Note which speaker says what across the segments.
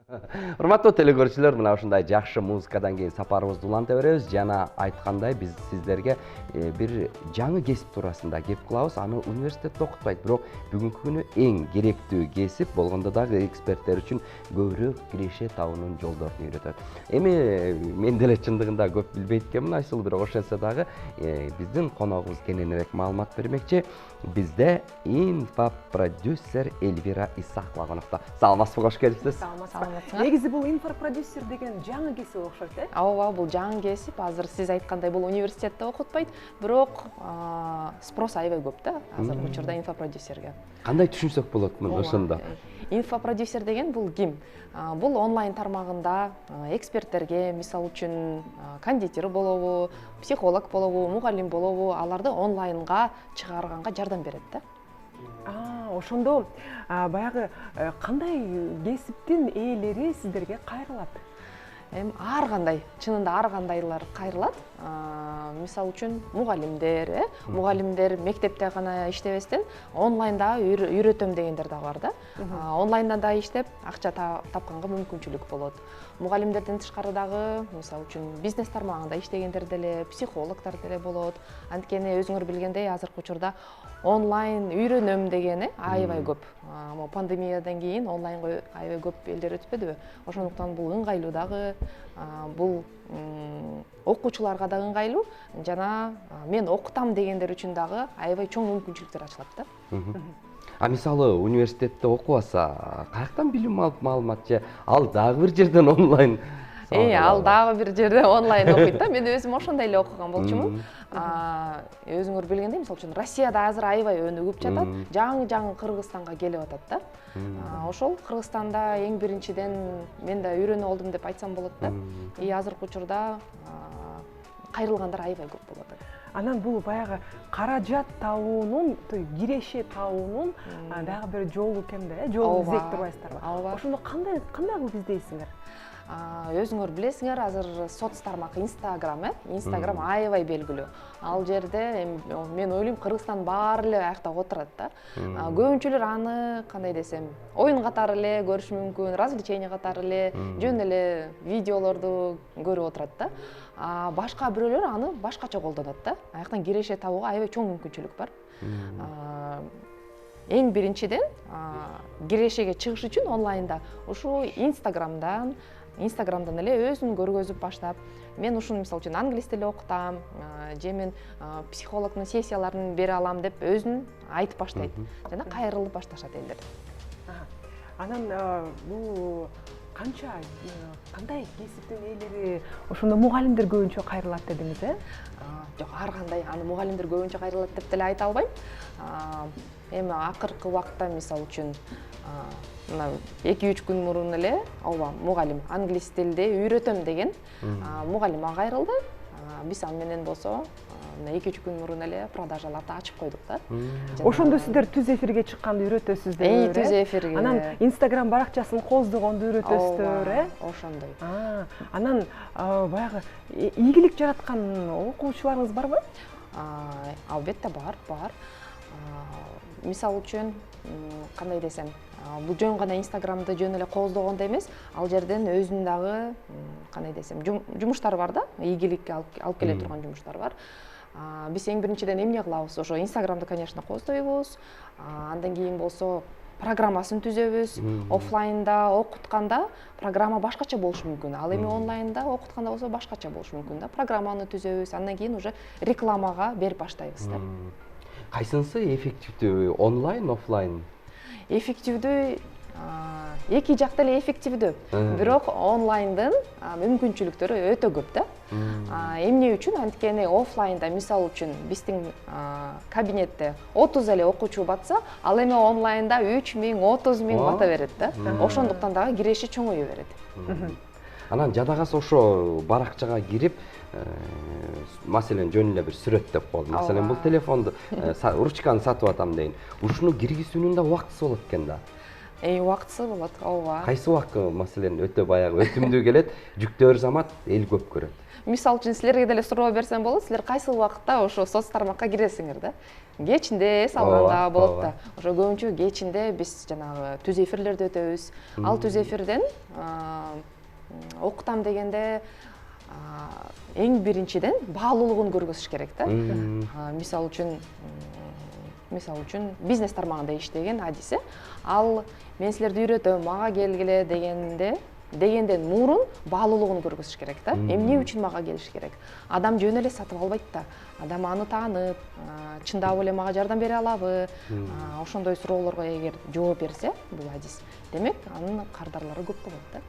Speaker 1: Урматтуу телекөрүүчүлөр, мына ушундай жакшы музыкадан кийин сапарыбызды уланта беребиз. Жана айткандай биз сиздерге бир жаңы кесип туурасында кеп кылабыз. Аны университетте окутпайт, бирок бүгүнкү күнү эң керектүү кесип болгондо дагы эксперттер үчүн көбүрөөк киреше табуунун жолдорун үйрөтөт. Эми мен деле чындыгында көп билбейт экенмин Айсул, бирок ошентсе дагы биздин коногубуз кененирээк маалымат бермекчи. Бизде инфопродюсер Эльвира Исакова конокто. Саламатсызбы, кош келипсиз.
Speaker 2: Негизи бул инфопродюсер деген жаңы кесип окшойт, э?
Speaker 3: Ооба, бул жаңы кесип. Азыр сиз айткандай бул университетте окутпайт, бирок спрос аябай көп да азыркы учурда инфопродюсерге.
Speaker 1: Кандай түшүнсөк болот мына ошондо?
Speaker 3: Инфопродюсер деген бул ким? Бул онлайн тармагында эксперттерге, мисалы үчүн кондитер болобу, психолог болобу, мугалим болобу, аларды онлайнга чыгарганга жардам берет да.
Speaker 2: Ошондо баягы кандай кесиптин ээлери сиздерге кайрылат?
Speaker 3: Ар кандай, чынында ар кандайлар кайрылат. Мисалы үчүн мугалимдер, мугалимдер мектепте гана иштебестен онлайнда үйрөтөм дегендер да бар да. Онлайнда да иштеп акча тапканга мүмкүнчүлүк болот. Мугалимдерден тышкары дагы, мисалы үчүн бизнес тармагында иштегендер деле, психологдор деле болот. Анткени өзүңөр билгендей, азыркы учурда онлайн үйрөнөм дегени аябай көп. Пандемиядан кийин онлайнга аябай көп элдер өтпөдүбү? Ошондуктан бул ыңгайлуу дагы, бул окуучуларга да ыңгайлуу, жана мен окутам дегендер үчүн дагы аябай чоң мүмкүнчүлүктөр ачылат да.
Speaker 1: А мисалы университетте окубаса, каяктан билим алып маалымат же ал дагы бир жерден онлайн?
Speaker 3: Ал дагы бир жерде онлайн окуйт да. Мен өзүм ошондой эле окуган болчумун. Өзүңөр билгендей, мисалы үчүн Россияда азыр аябай өнүгүп жатат, жаңы Кыргызстанга келип атат да. Ошол Кыргызстанда эң биринчиден мен да үйрөнүп алдым деп айтсам болот да. Азыркы учурда кайрылгандар аябай көп болот.
Speaker 2: Анан бул баягы каражат табуунун, киреше табуунун дагы бир жолу экен да, жолун издеп турбайсыздарбы? Ошондо кандай кылып издейсиңер?
Speaker 3: Өзүңөр билесиңер, азыр соц тармак Инстаграм аябай белгилүү. Ал жерде мен ойлойм Кыргызстан баары эле аякта отурат да. Көбүнчөлөр аны кандай десем, оюн катары эле көрүш мүмкүн, развлечение катары эле, жөн эле видеолорду көрүп отурат да. Башка бирөөлөр аны башкача колдонот да. Аяктан киреше табууга аябай чоң мүмкүнчүлүк бар. Эң биринчиден кирешеге чыгыш үчүн онлайнда ушу Инстаграмдан эле өзүн көргөзүп баштап, мен ушуну мисалы үчүн англис тили окутам, же мен психологдун сессияларын бере алам деп өзүн айтып баштайт. Жана кайрылып башташат элдер.
Speaker 2: Анан бул кандай кесиптин ээлери, ошондо мугалимдер көбүнчө кайрылат дедиңиз, э?
Speaker 3: Жок, ар кандай, аны мугалимдер көбүнчө кайрылат деп деле айта албайм. Эми акыркы убакта мисалы үчүн мына 2-3 күн мурун эле мугалим англис тилде үйрөтөм деген мугалим кайрылды. Биз аны менен болсо 2-3 күн мурун эле продажаларды ачып койдук да.
Speaker 2: Ошондо сиздер түз эфирге чыкканды үйрөтөсүздөр,
Speaker 3: түз эфирге.
Speaker 2: Анан Инстаграм баракчасын коздогонду үйрөтөсүздөр, э?
Speaker 3: Ошондой.
Speaker 2: Анан баягы ийгилик жараткан окуучуларыңыз барбы?
Speaker 3: Албетте бар. Мисалы үчүн, кандай десем, бул жөн гана Инстаграмды жөн эле коздогондо эмес, ал жерден өзүнүн дагы кандай десем, жумуштар бар да, ийгиликке алып келе турган жумуштар бар. Биз эң биринчиден эмне кылабыз? Ошо Инстаграмды, конечно, коздойбуз. Андан кийин болсо программасын түзөбүз. Офлайнда окутканда программа башкача болушу мүмкүн. Ал эми онлайнда окутканда болсо башкача болушу мүмкүн да. Программаны түзөбүз. Андан кийин уже рекламага берип баштайбыз да.
Speaker 1: Кайсынысы эффективдүү, онлайн, офлайн?
Speaker 3: Эффективдүү, эки жакта эле эффективдүү. Бирок онлайндын мүмкүнчүлүктөрү өтө көп да. Эмне үчүн? Анткени офлайнда, мисалы үчүн, биздин кабинетте 30 эле окуучу батса, ал эми онлайнда 3000, 30000 бата берет да. Ошондуктан дагы киреше чоңое берет.
Speaker 1: Анан жадагасы ошо баракчага кирип, маселен жөн эле бир сүрөт деп коелу. Маселен бул телефонду, ручканы сатып атам дейин. Ушуну киргизүүнүн да убактысы болот экен да.
Speaker 3: Убактысы болот, ооба.
Speaker 1: Кайсы убак маселен өтө баягы өтүмдүү келет, жүктөр замат эл көп көрөт.
Speaker 3: Мисалы үчүн силерге деле суроо берсем болот, силер кайсы убакытта ошо соц тармакка киресиңер да? Кечинде салганда болот да. Ошо көбүнчө кечинде биз жанагы түз эфирлерди өтөбүз. Ал түз эфирден окутам дегенде эң биринчиден баалуулугун көргөзүш керек да. Мисалы үчүн бизнес тармагында иштеген Адисе, ал мен силерди үйрөтөм, мага келгиле дегенден мурун баалуулугун көргөзүш керек да. Эмне үчүн мага келиш керек? Адам жөн эле сатып албайт да. Адам аны таанып, чындап эле мага жардам бере алабы? Ошондой суроолорго эгер жооп берсе, бул Адис, демек анын кардарлары көп болот да.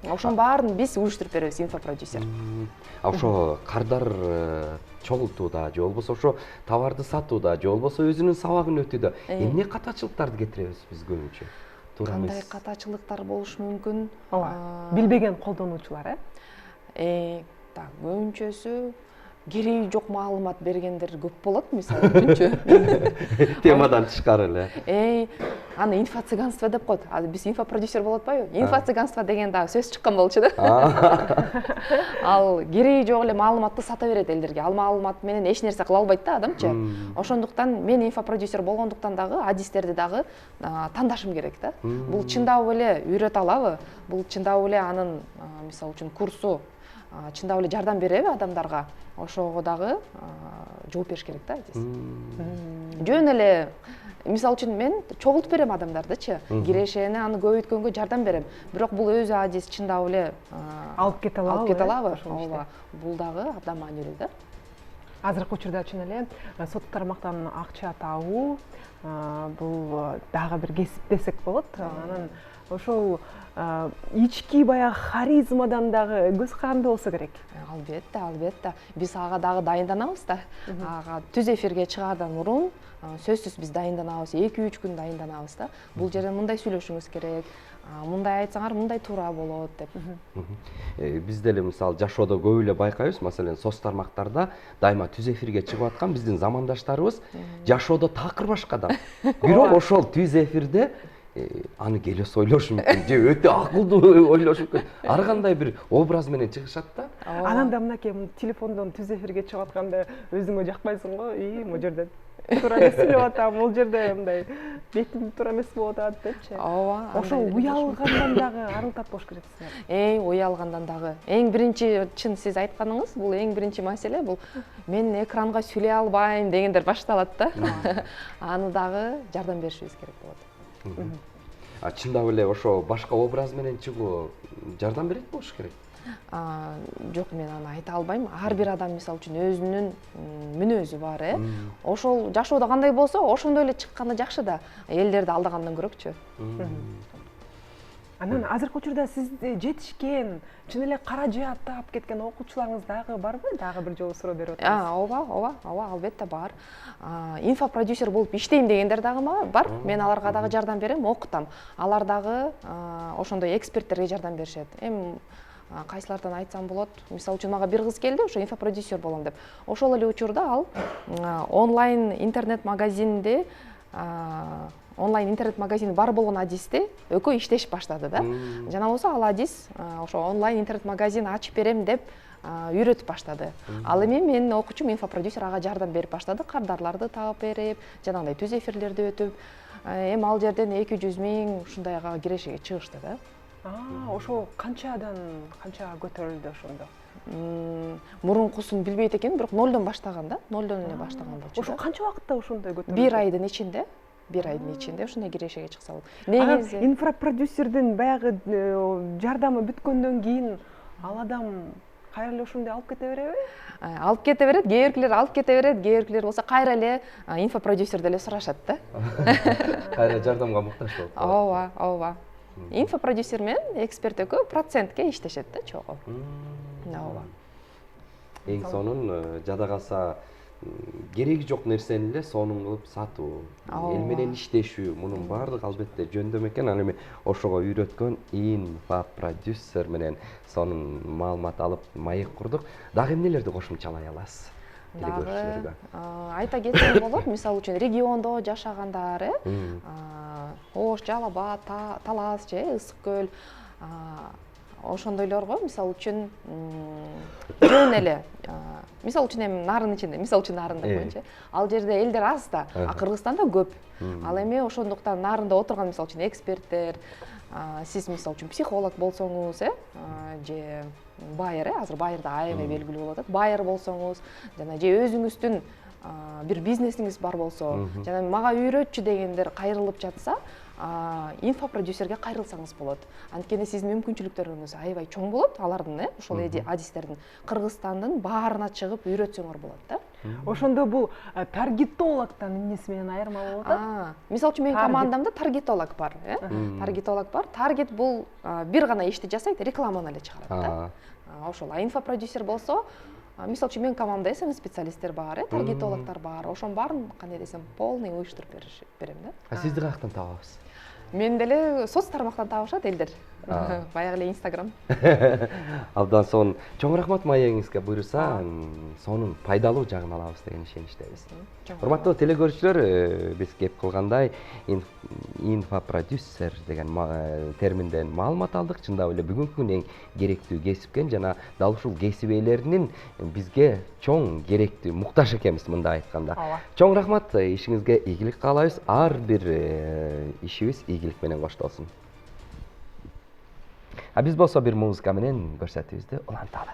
Speaker 3: Ошонун баарын биз уюштуруп беребиз, инфопродюсер.
Speaker 1: Ошо кардар чогултууда, же болбосо ошо товарды сатууда, же болбосо өзүнүн сабагын өтүүдө эмне катачылыктарды кетиребиз биз көбүнчө?
Speaker 3: Кандай катачылыктар болушу мүмкүн?
Speaker 2: Билбеген колдонуучулар,
Speaker 3: Так, көбүнчөсү кереги жок маалымат бергендер көп болот, мисалы үчүнчү.
Speaker 1: Темадан тышкары эле.
Speaker 3: Аны инфо-цыганство деп коет. Биз инфопродюсер болуп атпайбы? Инфо-цыганство деген дагы сөз чыккан болчу да. Ал кереги жок эле маалыматты сата берет элдерге. Ал маалымат менен эч нерсе кыла албайт да адамчы. Ошондуктан мен инфопродюсер болгондуктан дагы Адистерди дагы тандашым керек да. Бул чындап эле үйрөтө алабы? Бул чындап эле анын мисалы үчүн курсу чындап эле жардам береби адамдарга? Ошого дагы жооп бериш керек да Адис. Жөн эле мисалы үчүн мен чогултуп берем адамдардычы, кирешени аны көбөйткөнгө жардам берем. Бирок бул өзү Адис чындап эле
Speaker 2: алып кете алабы?
Speaker 3: Ооба. Бул дагы абдан маанилүү да.
Speaker 2: Азыркы учурда чын эле сот тармактан акча табуу бул дагы бир кесип десек болот. Анан ошол ички баягы харизмадан дагы көз каранды болсо керек.
Speaker 3: Албетте. Биз ага дагы дайынданабыз да. Ага түз эфирге чыгаардан мурун сөзсүз биз дайынданабыз, 2-3 күн дайынданабыз да. Бул жерде мындай сүйлөшүңүз керек, мындай айтсаңар мындай туура болот деп.
Speaker 1: Биз деле мисалы жашоодо көп эле байкайбыз, маселен соц тармактарда дайыма түз эфирге чыгып аткан биздин замандаштарыбыз жашоодо такыр башка адам. Бирок ошол түз эфирде аны келес ойлошу мүмкүн, же өтө акылдуу ойлошу мүмкүн. Ар кандай бир образ менен чыгышат да.
Speaker 2: Анан да мынакей телефондон түз эфирге чыгып атканда өзүңө жакпайсың го, могу жерде туура эмес сүйлөп атам, могу жерде мындай бетим туура эмес болуп атат депчи.
Speaker 3: Ооба.
Speaker 2: Ошол уялгандан дагы арылтат болуш керексиңер.
Speaker 3: Уялгандан дагы. Эң биринчи чын сиз айтканыңыз, бул эң биринчи маселе, бул мен экранга сүйлөй албайм дегендер башталат да. Аны дагы жардам беришибиз керек болот.
Speaker 1: Чындап эле ошо башка образ менен чыгуу жардам берет болуш керек.
Speaker 3: Жок, мен аны айта албайм. Ар бир адам мисалы үчүн өзүнүн мүнөзү бар, Ошол жашоодо кандай болсо, ошондой эле чыкканы жакшы да. Элдерди алдагандан көрөкчү.
Speaker 2: Анан азыркы учурда сизди жетишкен, чын эле каражат таап кеткен окуучуларыңыз дагы барбы? Дагы бир жолу суроо берип атабыз.
Speaker 3: Ооба, албетте бар. Инфопродюсер болуп иштейм дегендер дагы бар. Мен аларга дагы жардам берем, окутам. Алар дагы ошондой эксперттерге жардам беришет. Кайсылардан айтсам болот? Мисалы үчүн мага бир кыз келди, ошо инфопродюсер болом деп. Ошол эле учурда ал онлайн интернет магазинде бар болгон Адисти экөө иштешип баштады да. Жана болсо ал Адис ошо онлайн интернет магазин ачып берем деп үйрөтүп баштады. Ал эми менин окуучум инфопродюсер ага жардам берип баштады, кардарларды таап берип, жанагындай түз эфирлерди өтүп, эми ал жерден 200 000 ушундайга кирешеге чыгышты да.
Speaker 2: Ошо канчадан канча көтөрүлдү ошондо?
Speaker 3: Мурункусун билбейт экенмин, бирок 0дон баштаган да, 0дон эле баштаган болчу.
Speaker 2: Ошо канча убакытта ошондой көтөрүлдү?
Speaker 3: 1 айдын ичинде ушундай кирешеге чыкса болот.
Speaker 2: Негизи инфопродюсердин баягы жардамы бүткөндөн кийин ал адам кайра эле ошондой алып кете береби?
Speaker 3: Алып кете берет, кээ биркилер алып кете берет, кээ биркилер болсо кайра эле инфопродюсерди эле сурашат да.
Speaker 1: Кайра жардамга муктаж болуп калат.
Speaker 3: Ооба. Инфопродюсер менен эксперт экөө процентке иштешет да чогуу. Ооба.
Speaker 1: Эң сонун жада калса кереги жок нерсени эле сонун кылып сатуу, эл менен иштешүү, мунун баардыгы албетте жөндөм экен. Ал эми ошого үйрөткөн инфопродюсер менен сонун маалымат алып маек курдук. Дагы эмнелерди кошумчалай аласыз? телекөрүүчүлөргө?
Speaker 3: Айта кетсем болот, мисалы үчүн региондо жашагандар, Ош, Жалал Абад, Талас же Ысык көл, ошондойлорго мисалы үчүн жөн эле мисалы үчүн эми нарын ичинде мисалы үчүн нарында коеюнчу, ал жерде элдер аз да, Кыргызстанда көп. Ал эми ошондуктан нарында отурган мисалы үчүн эксперттер, сиз мисалы үчүн психолог болсоңуз, же байыр, азыр байыр да аябай белгилүү болуп атат. Байыр болсоңуз, жана же өзүңүздүн бир бизнесиңиз бар болсо, жана мага үйрөтчү дегендер кайрылып жатса, инфопродюсерге кайрылсаңыз болот. Анткени сиздин мүмкүнчүлүктөрүңүз аябай чоң болот, алардын, ошол адистердин. Кыргызстандын баарына чыгып үйрөтсөңөр болот да.
Speaker 2: Ошондо бул таргетологдон эмнеси менен айырма болуп атат?
Speaker 3: Мисалы үчүн менин командамда таргетолог бар, таргетолог бар. Таргет бул бир гана ишти жасайт, рекламаны эле чыгарат да. Ошол инфопродюсер болсо, мисалы үчүн менин командамда SMM специалисттер бар, таргетологдор бар. Ошонун баарын кандай десем, полный уюштуруп берем да.
Speaker 1: Сизди каяктан табабыз?
Speaker 3: Мен деле соц тармактан табышат элдер. Баягы эле Instagram.
Speaker 1: Абдан сонун. Чоң рахмат маегиңизге, буюрса, сонун пайдалуу жагын алабыз деген ишеничтебиз. Урматтуу телекөрүүчүлөр, биз кеп кылгандай инфопродюсер деген терминден маалымат алдык. Чындап эле бүгүнкү күн эң керектүү кесипкен жана дал ушул кесип ээлеринин бизге чоң керектүү, мукташ экенбиз мындай айтканда. Чоң рахмат, ишиңизге ийгилик каалайбыз. Ар бир ишибиз ийгилик менен коштолсун. Биз болсо бир музыка менен көрсөтүүбүздү уланталы.